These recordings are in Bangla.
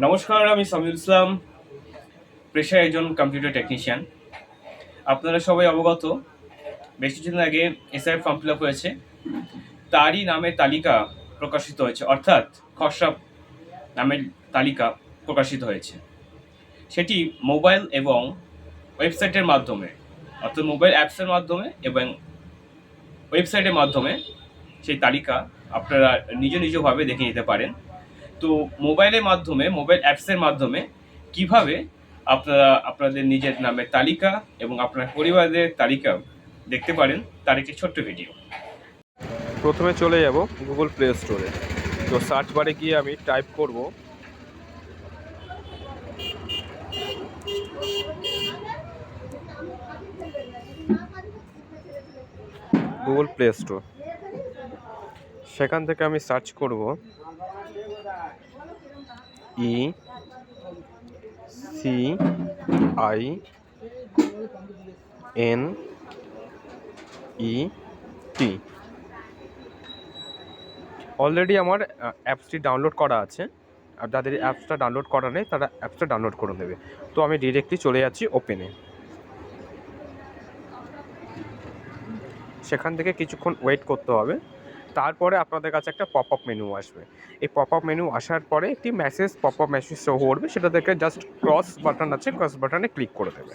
নমস্কার, আমি সামিউল ইসলাম, পেশায় একজন কম্পিউটার টেকনিশিয়ান। আপনারা সবাই অবগত, বেশ কিছুদিন আগে এসআই ফর্ম ফিল আপ হয়েছে, তারই নামের তালিকা প্রকাশিত হয়েছে, অর্থাৎ খসড়া নামের তালিকা প্রকাশিত হয়েছে। সেটি মোবাইল এবং ওয়েবসাইটের মাধ্যমে, অর্থাৎ মোবাইল অ্যাপসের মাধ্যমে এবং ওয়েবসাইটের মাধ্যমে সেই তালিকা আপনারা নিজভাবে দেখে নিতে পারেন। তো মোবাইলের মাধ্যমে, মোবাইল অ্যাপসের মাধ্যমে কিভাবে আপনারা আপনাদের নিজের নামের তালিকা এবং আপনার পরিবারের তালিকা দেখতে পারেন, তার একটি ছোট্ট ভিডিও। প্রথমে চলে যাব গুগল প্লে স্টোরে। তো সার্চ বারে গিয়ে আমি টাইপ করব গুগল প্লে স্টোর। সেখান থেকে আমি সার্চ করব ECINET। অলরেডি আমার অ্যাপসটি ডাউনলোড করা আছে, আর যাদের অ্যাপসটা ডাউনলোড করা নেই তারা অ্যাপসটা ডাউনলোড করে নেবে। তো আমি ডিরেক্টলি চলে যাচ্ছি ওপেনে। সেখান থেকে কিছুক্ষণ ওয়েট করতে হবে। তারপরে আপনাদের কাছে একটা পপ আপ মেনু আসবে। এই পপ আপ মেনু আসার পরে একটি পপ আপ মেসেজ শো করবে, সেটা দেখে জাস্ট ক্রস বাটন আছে, ক্রস বাটনে ক্লিক করে দেবে।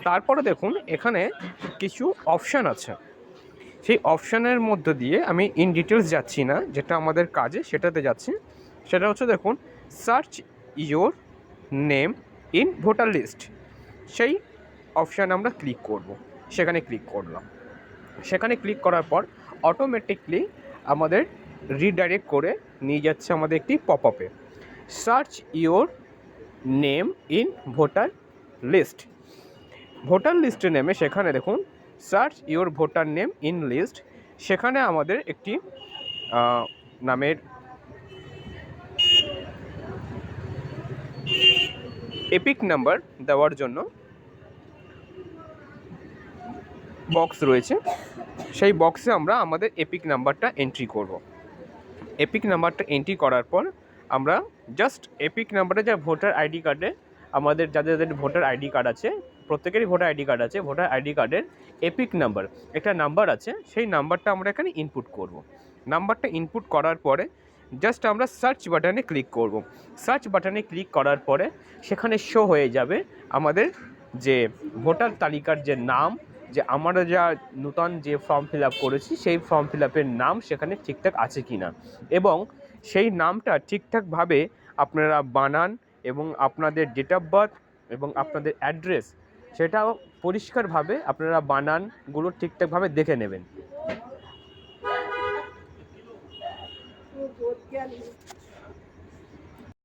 তারপরে দেখুন এখানে কিছু অপশান আছে। সেই অপশানের মধ্যে দিয়ে আমি ইন ডিটেলস যাচ্ছি না, যেটা আমাদের কাজে সেটাতে যাচ্ছি। সেটা হচ্ছে দেখুন, search your name in voter list. সেই অপশানে আমরা ক্লিক করব। সেখানে ক্লিক করলাম। সেখানে ক্লিক করার পর অটোমেটিকলি আমাদের রিডাইরেক্ট করে নিয়ে যাচ্ছে আমাদের একটি পপ আপে, search your name in voter list. ভোটার লিস্টে নেমে সেখানে দেখুন search your voter name in list. সেখানে আমাদের একটি নামের এপিক নাম্বার দেওয়ার জন্য বক্স রয়েছে। সেই বক্সে আমরা আমাদের এপিক নাম্বারটা এন্ট্রি করব। এপিক নাম্বারটা এন্ট্রি করার পর আমরা জাস্ট এপিক নাম্বারে, যা ভোটার আইডি কার্ডে আমাদের যাদের ভোটার আইডি কার্ড আছে, প্রত্যেকেরই ভোটার আইডি কার্ড আছে, ভোটার আইডি কার্ডের এপিক নাম্বার একটা নাম্বার আছে, সেই নাম্বারটা আমরা এখানে ইনপুট করব। নাম্বারটা ইনপুট করার পরে জাস্ট আমরা সার্চ বাটনে ক্লিক করব। সার্চ বাটনে ক্লিক করার পরে সেখানে শো হয়ে যাবে আমাদের যে ভোটার তালিকার যে নাম, যে আমরা যা নূতন যে ফর্ম ফিল আপ করেছি সেই ফর্ম ফিল আপের নাম সেখানে ঠিকঠাক আছে কি না, এবং সেই নামটা ঠিকঠাকভাবে আপনারা বানান এবং আপনাদের ডেট অফ বার্থ এবং আপনাদের অ্যাড্রেস সেটাও পরিষ্কারভাবে আপনারা বানানগুলো ঠিকঠাকভাবে দেখে নেবেন।